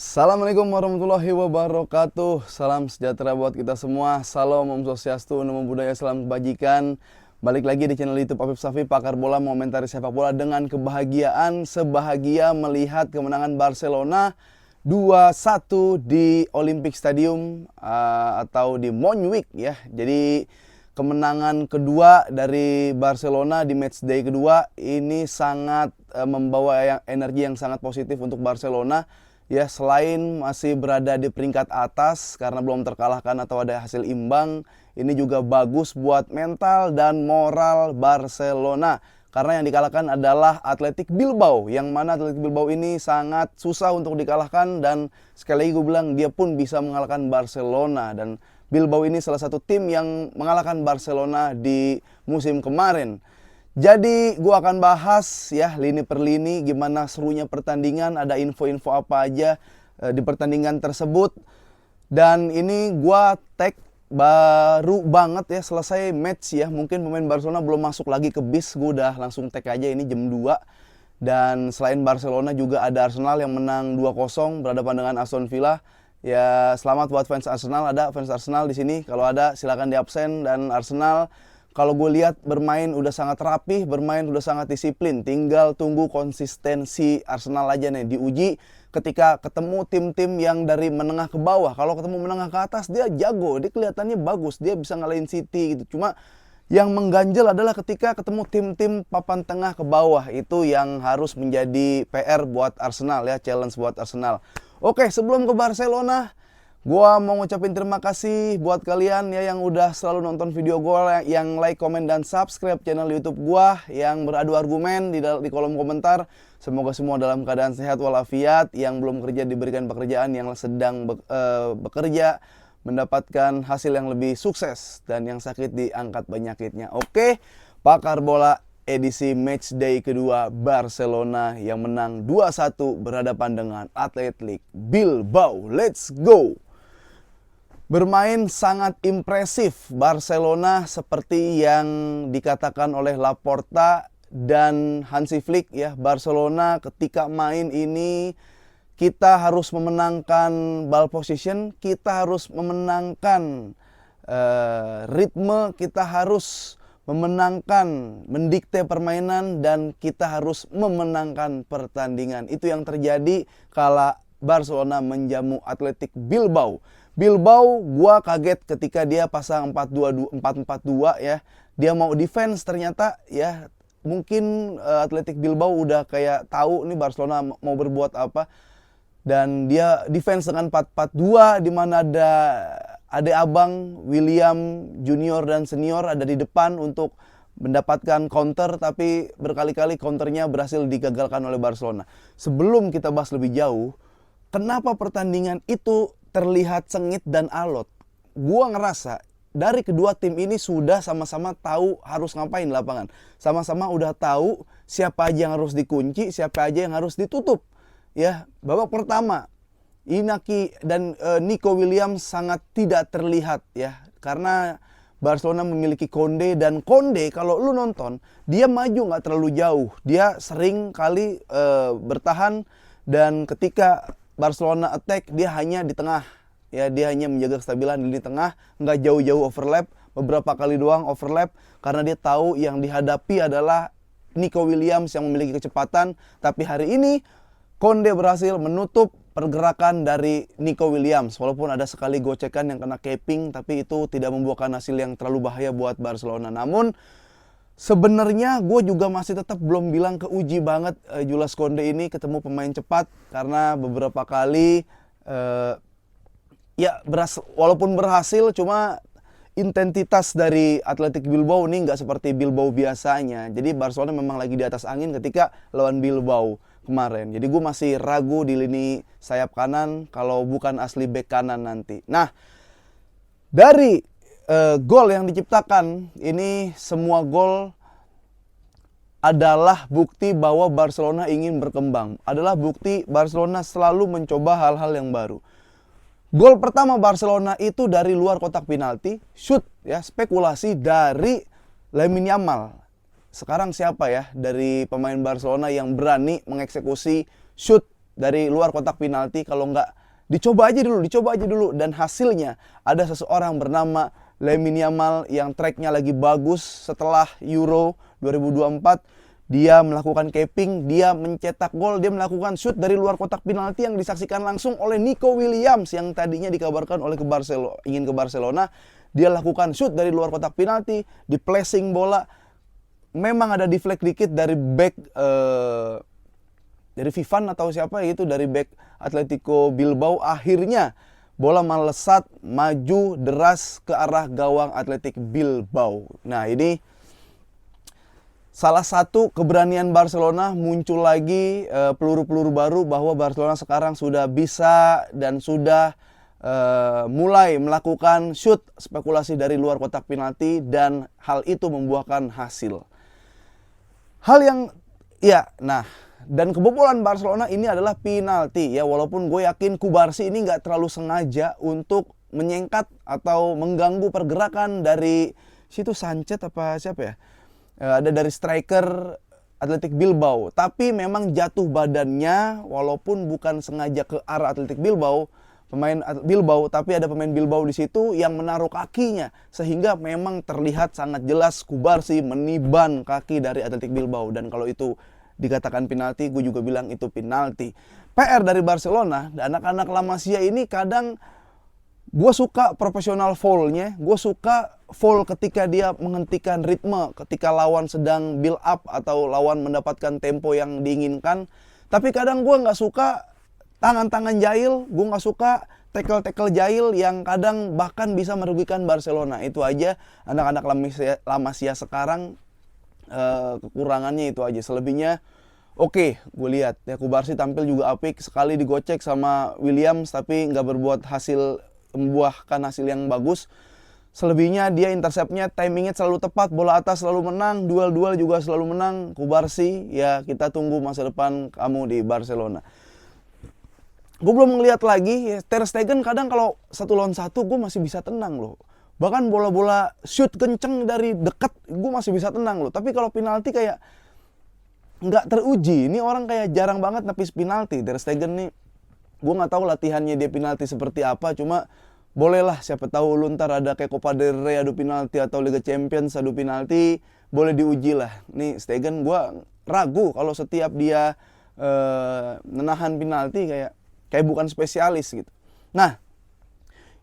Assalamualaikum warahmatullahi wabarakatuh. Salam sejahtera buat kita semua. Salam Om Swastiastu, Namo Buddhaya, salam kebajikan. Balik lagi di channel YouTube Afif Safi, pakar bola mengomentari sepak bola dengan kebahagiaan. Sebahagia melihat kemenangan Barcelona 2-1 di Olympic Stadium atau di Montjuic ya. Jadi kemenangan kedua dari Barcelona di matchday kedua ini sangat membawa energi yang sangat positif untuk Barcelona. Ya, selain masih berada di peringkat atas karena belum terkalahkan atau ada hasil imbang, ini juga bagus buat mental dan moral Barcelona. Karena yang dikalahkan adalah Athletic Bilbao, yang mana Athletic Bilbao ini sangat susah untuk dikalahkan, dan sekali lagi gue bilang dia pun bisa mengalahkan Barcelona. Dan Bilbao ini salah satu tim yang mengalahkan Barcelona di musim kemarin. Jadi gue akan bahas ya lini per lini gimana serunya pertandingan, ada info-info apa aja di pertandingan tersebut. Dan ini gue tag baru banget ya selesai match ya. Mungkin pemain Barcelona belum masuk lagi ke bis, gue udah langsung tag aja, ini jam 2. Dan selain Barcelona juga ada Arsenal yang menang 2-0 berhadapan dengan Aston Villa. Ya, selamat buat fans Arsenal, ada fans Arsenal di sini. Kalau ada silakan di absen. Dan Arsenal kalau gue lihat bermain udah sangat rapih, bermain udah sangat disiplin. Tinggal tunggu konsistensi Arsenal aja nih diuji ketika ketemu tim-tim yang dari menengah ke bawah. Kalau ketemu menengah ke atas dia jago, dia kelihatannya bagus, dia bisa ngalahin City gitu. Cuma yang mengganjal adalah ketika ketemu tim-tim papan tengah ke bawah. Itu yang harus menjadi PR buat Arsenal ya, challenge buat Arsenal. Oke, sebelum ke Barcelona, gua mau ngucapin terima kasih buat kalian ya yang udah selalu nonton video gua, yang like, komen, dan subscribe channel YouTube gua, yang beradu argumen di kolom komentar. Semoga semua dalam keadaan sehat walafiat, yang belum kerja diberikan pekerjaan, yang sedang bekerja mendapatkan hasil yang lebih sukses, dan yang sakit diangkat penyakitnya. Oke, pakar bola edisi matchday kedua, Barcelona yang menang 2-1 berhadapan dengan Athletic Bilbao. Let's go! Bermain sangat impresif Barcelona seperti yang dikatakan oleh Laporta dan Hansi Flick ya. Barcelona ketika main ini kita harus memenangkan ball position, kita harus memenangkan ritme, kita harus memenangkan, mendikte permainan, dan kita harus memenangkan pertandingan. Itu yang terjadi kala Barcelona menjamu Athletic Bilbao. Bilbao gua kaget ketika dia pasang 4-4-2 ya. Dia mau defense ternyata ya. Mungkin Athletic Bilbao udah kayak tahu nih Barcelona mau berbuat apa. Dan dia defense dengan 4-4-2 di mana ada adik abang William Junior dan Senior ada di depan untuk mendapatkan counter, tapi berkali-kali counternya berhasil digagalkan oleh Barcelona. Sebelum kita bahas lebih jauh, kenapa pertandingan itu terlihat sengit dan alot? Gua ngerasa dari kedua tim ini sudah sama-sama tahu harus ngapain di lapangan. Sama-sama udah tahu siapa aja yang harus dikunci, siapa aja yang harus ditutup. Ya, babak pertama Inaki dan Nico Williams sangat tidak terlihat ya, karena Barcelona memiliki Konde, dan Konde kalau lu nonton dia maju nggak terlalu jauh, dia sering kali bertahan, dan ketika Barcelona attack dia hanya di tengah ya, dia hanya menjaga kestabilan di tengah, nggak jauh-jauh overlap, beberapa kali doang overlap karena dia tahu yang dihadapi adalah Nico Williams yang memiliki kecepatan. Tapi hari ini Konde berhasil menutup pergerakan dari Nico Williams, walaupun ada sekali gocekan yang kena capping, tapi itu tidak membuahkan hasil yang terlalu bahaya buat Barcelona. Namun sebenarnya gue juga masih tetap belum bilang keuji banget Jules Koundé ini ketemu pemain cepat, karena beberapa kali walaupun berhasil, cuma intensitas dari Athletic Bilbao ini nggak seperti Bilbao biasanya. Jadi Barcelona memang lagi di atas angin ketika lawan Bilbao kemarin. Jadi gue masih ragu di lini sayap kanan kalau bukan asli bek kanan nanti. Nah, dari gol yang diciptakan ini, semua gol adalah bukti bahwa Barcelona ingin berkembang. Adalah bukti Barcelona selalu mencoba hal-hal yang baru. Gol pertama Barcelona itu dari luar kotak penalti, shoot ya, spekulasi dari Lamine Yamal. Sekarang siapa ya dari pemain Barcelona yang berani mengeksekusi shoot dari luar kotak penalti. Kalau nggak, dicoba aja dulu. Dan hasilnya ada seseorang bernama Lamine Yamal yang tracknya lagi bagus setelah Euro 2024. Dia melakukan capping, dia mencetak gol, dia melakukan shoot dari luar kotak penalti yang disaksikan langsung oleh Nico Williams yang tadinya dikabarkan oleh ingin ke Barcelona. Dia lakukan shoot dari luar kotak penalti, di placing bola. Memang ada deflect dikit dari back dari Vivan atau siapa gitu, dari back Atletico Bilbao. Akhirnya bola melesat maju deras ke arah gawang Athletic Bilbao. Nah, ini salah satu keberanian Barcelona, muncul lagi peluru-peluru baru bahwa Barcelona sekarang sudah bisa dan sudah mulai melakukan shoot spekulasi dari luar kotak penalti, dan hal itu membuahkan hasil. Hal yang dan kebobolan Barcelona ini adalah penalti ya, walaupun gue yakin Cubarsí ini nggak terlalu sengaja untuk menyengkat atau mengganggu pergerakan dari situ, Sanchez apa siapa ya? Ada dari striker Athletic Bilbao, tapi memang jatuh badannya walaupun bukan sengaja ke arah Athletic Bilbao, pemain Bilbao, tapi ada pemain Bilbao di situ yang menaruh kakinya sehingga memang terlihat sangat jelas Cubarsí meniban kaki dari Athletic Bilbao, dan kalau itu dikatakan penalti, gue juga bilang itu penalti. PR dari Barcelona, dan anak-anak La Masia ini kadang gue suka profesional foul-nya, gue suka foul ketika dia menghentikan ritme, ketika lawan sedang build up atau lawan mendapatkan tempo yang diinginkan. Tapi kadang gue nggak suka tangan-tangan jahil, gue nggak suka tackle-tackle jahil yang kadang bahkan bisa merugikan Barcelona. Itu aja anak-anak La Masia sekarang, kekurangannya itu aja. Selebihnya oke, gue lihat ya Cubarsí tampil juga apik, sekali digocek sama Williams tapi nggak membuahkan hasil yang bagus. Selebihnya dia interceptnya, timingnya selalu tepat, bola atas selalu menang, duel-duel juga selalu menang. Cubarsí, ya kita tunggu masa depan kamu di Barcelona. Gue belum ngeliat lagi, ya, Ter Stegen kadang kalau 1-1 gue masih bisa tenang loh. Bahkan bola-bola shoot kenceng dari dekat gue masih bisa tenang loh. Tapi kalau penalti kayak nggak teruji. Ini orang kayak jarang banget nepis penalti. Ter Stegen nih, gue nggak tahu latihannya dia penalti seperti apa, cuma bolehlah, siapa tahu lu ntar ada kayak Copa del Rey adu penalti atau Liga Champions adu penalti, boleh diuji lah. Nih Stegen gue ragu kalau setiap dia menahan penalti kayak bukan spesialis gitu. Nah,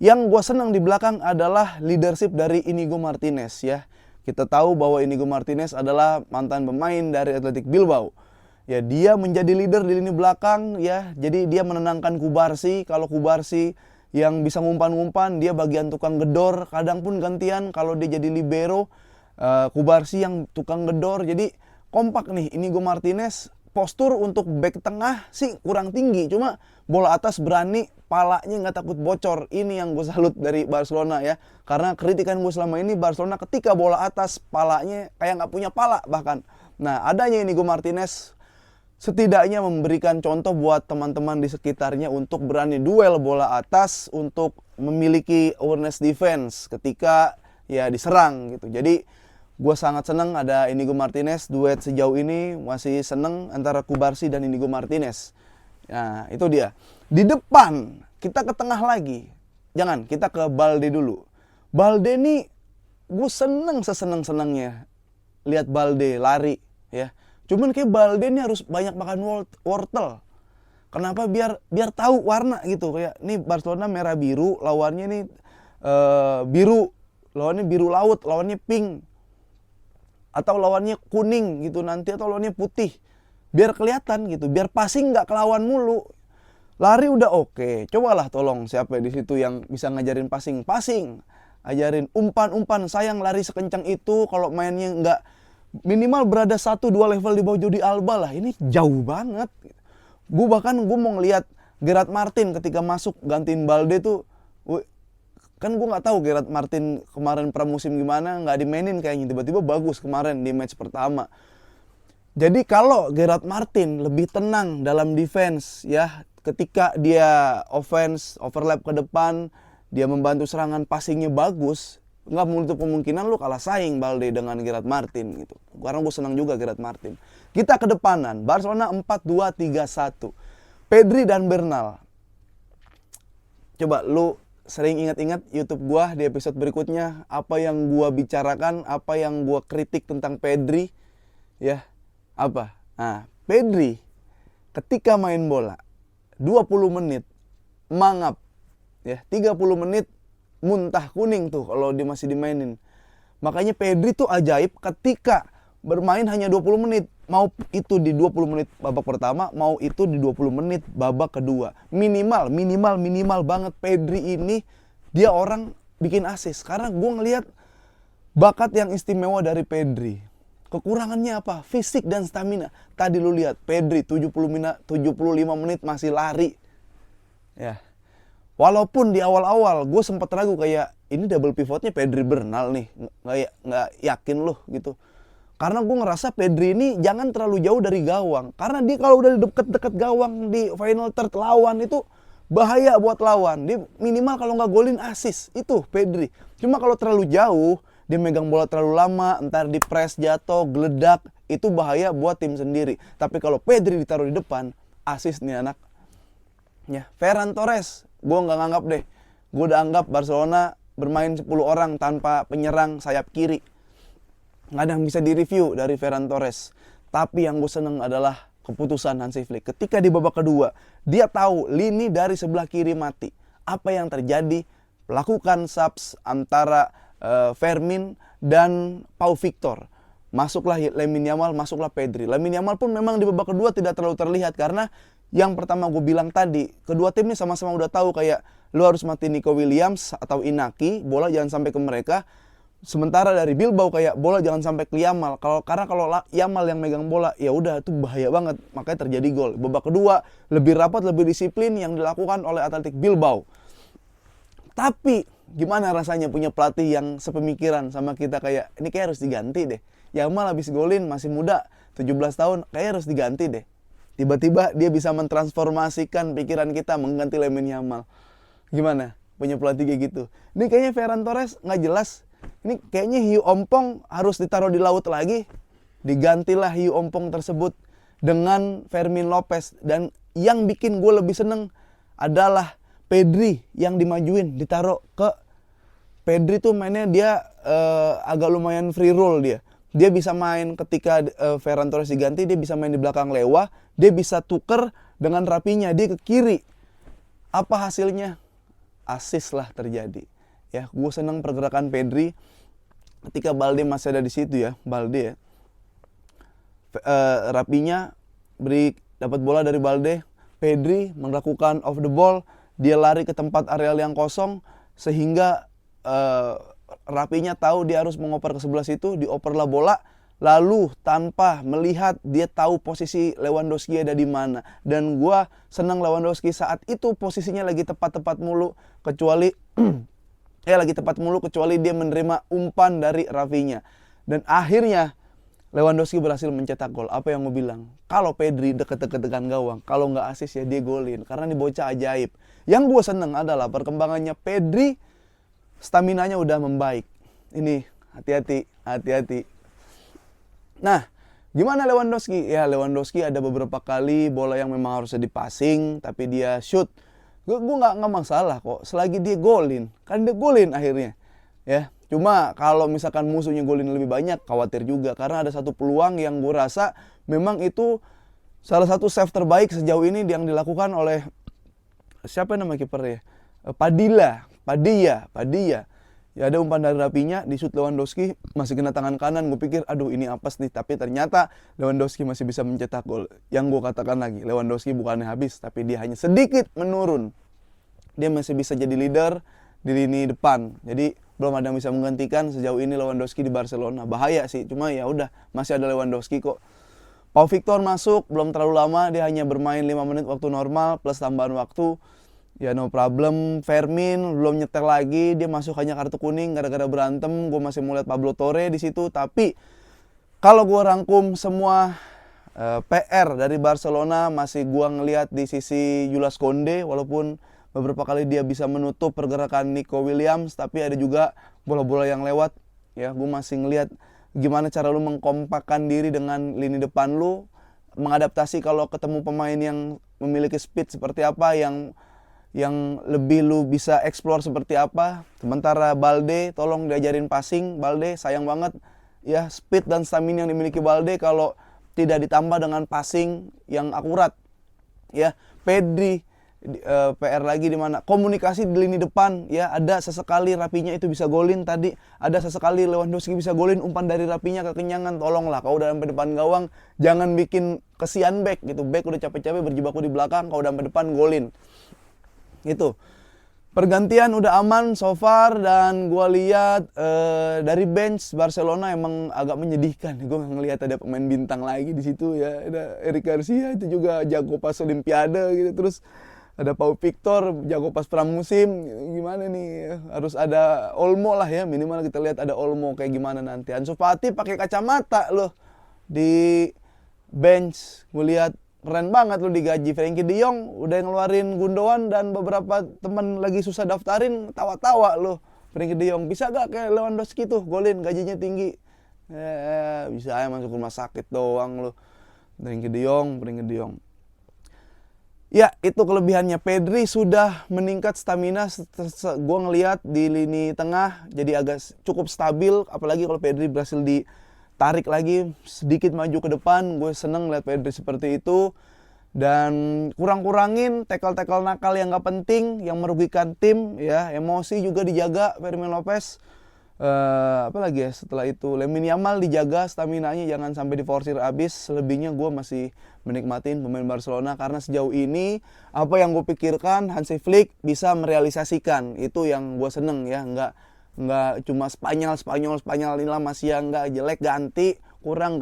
yang gue senang di belakang adalah leadership dari Inigo Martinez ya. Kita tahu bahwa Inigo Martinez adalah mantan pemain dari Athletic Bilbao. Ya, dia menjadi leader di lini belakang ya. Jadi dia menenangkan Cubarsí. Kalau Cubarsí yang bisa ngumpan-ngumpan, dia bagian tukang gedor. Kadang pun gantian kalau dia jadi libero, Cubarsí yang tukang gedor. Jadi kompak nih Inigo Martinez. Postur untuk back tengah sih kurang tinggi, cuma bola atas berani, palanya nggak takut bocor. Ini yang gue salut dari Barcelona ya. Karena kritikan gue selama ini, Barcelona ketika bola atas, palanya kayak nggak punya pala bahkan. Nah, adanya Inigo Martinez setidaknya memberikan contoh buat teman-teman di sekitarnya untuk berani duel bola atas, untuk memiliki awareness defense ketika ya diserang gitu. Jadi gue sangat seneng ada Inigo Martinez. Duet sejauh ini masih seneng antara Cubarsí dan Inigo Martinez. Nah, itu dia. Di depan kita ke tengah lagi. Jangan, kita ke Balde dulu. Balde nih gue seseneng-senengnya lihat Balde lari ya. Cuman kayak Balde nih harus banyak makan wortel. Kenapa? Biar tahu warna gitu. Kayak nih Barcelona merah biru, lawannya nih biru, lawannya biru laut, lawannya pink, atau lawannya kuning gitu nanti, atau lawannya putih. Biar kelihatan gitu, biar passing nggak kelawan mulu. Lari udah oke. Cobalah tolong siapa di situ yang bisa ngajarin passing. Ajarin umpan. Sayang lari sekencang itu kalau mainnya nggak minimal berada 1-2 level di bawah Jordi Alba lah. Ini jauh banget. Gue mau ngelihat Gerard Martin ketika masuk gantiin Balde tuh. Kan gue nggak tahu Gerard Martin kemarin pramusim gimana, nggak dimainin kayaknya, tiba-tiba bagus kemarin di match pertama. Jadi kalau Gerard Martin lebih tenang dalam defense ya, ketika dia offense overlap ke depan, dia membantu serangan, passingnya bagus, nggak menutup kemungkinan lu kalah saing Balde dengan Gerard Martin gitu. Karena gue senang juga Gerard Martin. Kita ke depanan, Barcelona 4-2-3-1. Pedri dan Bernal. Coba lu sering ingat-ingat YouTube gua di episode berikutnya, apa yang gua bicarakan, apa yang gua kritik tentang Pedri, ya. Apa? Nah, Pedri ketika main bola 20 menit mangap, ya, 30 menit muntah kuning tuh kalau dia masih dimainin. Makanya Pedri tuh ajaib ketika bermain hanya 20 menit. Mau itu di 20 menit babak pertama, mau itu di 20 menit babak kedua. Minimal banget Pedri ini dia orang bikin assist. Karena gue ngelihat bakat yang istimewa dari Pedri. Kekurangannya apa? Fisik dan stamina. Tadi lu lihat Pedri 75 menit masih lari. Ya. Walaupun di awal-awal gue sempat ragu kayak ini double pivotnya Pedri Bernal nih, nggak yakin loh gitu. Karena gue ngerasa Pedri ini jangan terlalu jauh dari gawang. Karena dia kalau udah deket-deket gawang di final third lawan itu bahaya buat lawan. Dia minimal kalau nggak golin assist, itu Pedri. Cuma kalau terlalu jauh, dia megang bola terlalu lama, entar di press jatuh, geledak, itu bahaya buat tim sendiri. Tapi kalau Pedri ditaruh di depan, assist nih anak. Ya, Ferran Torres, gue nggak nganggap deh. Gue udah anggap Barcelona bermain 10 orang tanpa penyerang sayap kiri. Nggak ada yang bisa direview dari Ferran Torres. Tapi yang gue seneng adalah keputusan Hansi Flick. Ketika di babak kedua, dia tahu lini dari sebelah kiri mati. Apa yang terjadi? Lakukan subs antara Fermin dan Pau Victor. Masuklah Lamine Yamal, masuklah Pedri. Lamine Yamal pun memang di babak kedua tidak terlalu terlihat karena yang pertama gue bilang tadi, kedua tim ini sama-sama udah tahu kayak lu harus mati Nico Williams atau Inaki, bola jangan sampai ke mereka. Sementara dari Bilbao kayak bola jangan sampai ke Yamal. Karena kalau Yamal yang megang bola, ya udah itu bahaya banget. Makanya terjadi gol. Babak kedua lebih rapat, lebih disiplin yang dilakukan oleh Athletic Bilbao. Tapi gimana rasanya punya pelatih yang sepemikiran sama kita kayak ini kayak harus diganti deh. Yamal habis golin masih muda, 17 tahun, kayak harus diganti deh. Tiba-tiba dia bisa mentransformasikan pikiran kita mengganti Lamine Yamal. Gimana? Punya pelatih kayak gitu. Ini kayaknya Ferran Torres nggak jelas. Ini kayaknya hiu ompong harus ditaruh di laut lagi. Digantilah hiu ompong tersebut dengan Fermin Lopez. Dan yang bikin gue lebih seneng adalah Pedri yang dimajuin, ditaruh ke Pedri tuh mainnya dia agak lumayan free roll dia. Dia bisa main ketika Ferran Torres diganti, dia bisa main di belakang Lewa, dia bisa tuker dengan rapinya, dia ke kiri. Apa hasilnya? Assist lah terjadi. Ya, gue seneng pergerakan Pedri ketika Balde masih ada di situ ya, Balde ya. Rapinya dapat bola dari Balde, Pedri melakukan off the ball, dia lari ke tempat areal yang kosong sehingga Rapinya tahu dia harus mengoper ke sebelah situ, dioperlah bola, lalu tanpa melihat dia tahu posisi Lewandowski ada di mana. Dan gua senang Lewandowski saat itu posisinya lagi tepat-tepat mulu kecuali kecuali dia menerima umpan dari Rafinya. Dan akhirnya Lewandowski berhasil mencetak gol. Apa yang gue bilang? Kalau Pedri deket-deket dengan gawang, kalau nggak assist ya dia golin. Karena ini bocah ajaib. Yang gue seneng adalah perkembangannya Pedri, staminanya udah membaik. Ini hati-hati. Nah, gimana Lewandowski? Ya Lewandowski ada beberapa kali bola yang memang harusnya dipasing, tapi dia shoot. Gue nggak masalah kok. Selagi dia golin, kan dia golin akhirnya. Ya, cuma kalau misalkan musuhnya golin lebih banyak, khawatir juga karena ada satu peluang yang gue rasa memang itu salah satu save terbaik sejauh ini yang dilakukan oleh siapa nama kipernya? Padilla. Ya ada umpan dari Rapinya, di shoot Lewandowski masih kena tangan kanan. Gue pikir aduh ini apes nih, tapi ternyata Lewandowski masih bisa mencetak gol. Yang gue katakan lagi, Lewandowski bukannya habis, tapi dia hanya sedikit menurun. Dia masih bisa jadi leader di lini depan. Jadi belum ada yang bisa menggantikan sejauh ini Lewandowski di Barcelona. Bahaya sih, cuma ya udah masih ada Lewandowski kok. Pau Victor masuk belum terlalu lama, dia hanya bermain 5 menit waktu normal plus tambahan waktu. Ya no problem. Fermin belum nyetel lagi, dia masuk hanya kartu kuning gara-gara berantem. Gue masih mau lihat Pablo Torre di situ. Tapi kalau gue rangkum semua PR dari Barcelona, masih gue ngelihat di sisi Jules Koundé, walaupun beberapa kali dia bisa menutup pergerakan Nico Williams, tapi ada juga bola-bola yang lewat. Ya, gue masih ngelihat gimana cara lu mengkompakkan diri dengan lini depan lu, mengadaptasi kalau ketemu pemain yang memiliki speed seperti apa, yang lebih lu bisa explore seperti apa. Sementara Balde, tolong diajarin passing. Balde, sayang banget ya, speed dan stamina yang dimiliki Balde kalau tidak ditambah dengan passing yang akurat. Ya, Pedri PR lagi di mana? Komunikasi di lini depan ya, ada sesekali Rapinya itu bisa golin tadi, ada sesekali Lewandowski bisa golin umpan dari Rapinya kekenyangan. Tolonglah kau udah sampai depan gawang jangan bikin kesian back gitu. Back udah capek-capek berjibaku di belakang, kau udah sampai depan golin. Gitu. Pergantian udah aman so far dan gua lihat dari bench Barcelona emang agak menyedihkan. Gua ngelihat ada pemain bintang lagi di situ ya. Ada Eric Garcia itu juga jago pas Olimpiade gitu. Terus ada Pau Victor jago pas pramusim. Gimana nih? Harus ada Olmo lah ya, minimal kita lihat ada Olmo kayak gimana nanti. Ansu Fati pakai kacamata loh di bench. Gue lihat keren banget lo digaji. Frenkie de Jong udah ngeluarin Gundogan dan beberapa teman lagi susah daftarin, tawa-tawa lo. Frenkie de Jong bisa gak kayak Lewandowski tuh golin, gajinya tinggi. Bisa aja masuk rumah sakit doang lo. Frenkie de Jong. Ya, itu kelebihannya. Pedri sudah meningkat stamina. Gue ngelihat di lini tengah jadi agak cukup stabil. Apalagi kalau Pedri berhasil ditarik lagi sedikit maju ke depan. Gue seneng lihat Pedri seperti itu. Dan kurang-kurangin tackle-tackle nakal yang gak penting, yang merugikan tim. Ya, emosi juga dijaga Fermin Lopez. Apalagi ya setelah itu Lamine Yamal dijaga staminanya, jangan sampai diforsir abis. Selebihnya gue masih menikmatin pemain Barcelona karena sejauh ini apa yang gue pikirkan Hansi Flick bisa merealisasikan. Itu yang gue seneng ya, nggak cuma Spanyol inilah masih yang nggak jelek ganti, kurang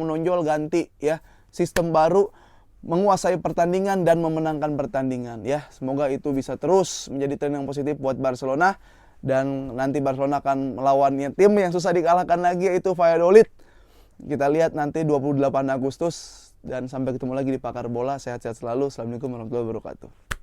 menonjol ganti ya. Sistem baru menguasai pertandingan dan memenangkan pertandingan ya. Semoga itu bisa terus menjadi tren yang positif buat Barcelona. Dan nanti Barcelona akan melawannya tim yang susah dikalahkan lagi, yaitu Valladolid. Kita lihat nanti 28 Agustus. Dan sampai ketemu lagi di Pakar Bola. Sehat-sehat selalu. Assalamualaikum warahmatullahi wabarakatuh.